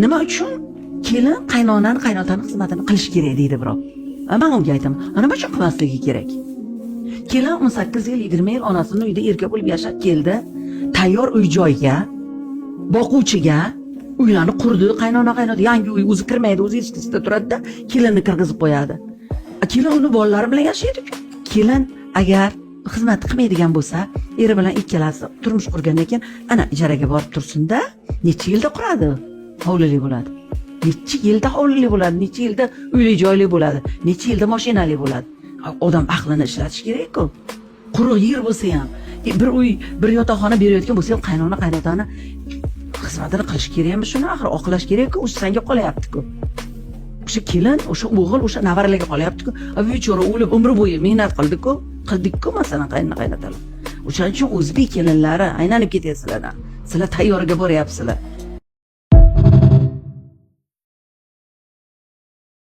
Nima uchun kelin qaynonani qaynotani xizmatini qilish kerak deydi birov. Men unga aytaman, nima uchun qilmasligi kerak? Kelin 18 yil, 20 yil onasining uyida erkak bo'lib yashab keldi. Tayyor uy-joyga, boquvchiga uylarni qurdi, qaynota yangi uy o'zi kirmaydi, o'zi ichkisida turadi-da, kelinni kirgizib qo'yadi. Kelin uni bolalari bilan yashaydi-ku. Kelin agar xizmat qilmaydigan bo'lsa, eri bilan ikkalasi turmush qurgandan keyin ana ijaraga borib tursin-da, necha yilda quradi? Hovlili bo'ladi. Necha yilda hovlili bo'ladi, necha yilda uyli joyli bo'ladi, necha yilda mashinali bo'ladi. Odam aqlini ishlatish kerak-ku. Quruq yer bo'lsa ham, bir uy, bir yotoqxona berayotgan bo'lsa ham qaynona qaynotani xizmatini qilish kerakmi? Shuni axir oqlash kerak-ku, o'sha senga qolyapti-ku. O'sha kelin, o'sha o'g'il, o'sha navaralarga qolyapti-ku. Bechora o'lib umri bo'yi mehnat qildik-ku masalan qaynona-qaynotalar. O'shaning uchun o'zbek kelinlari aylanib ketyapsizlar. Sizlar tayyorga boryapsizlar.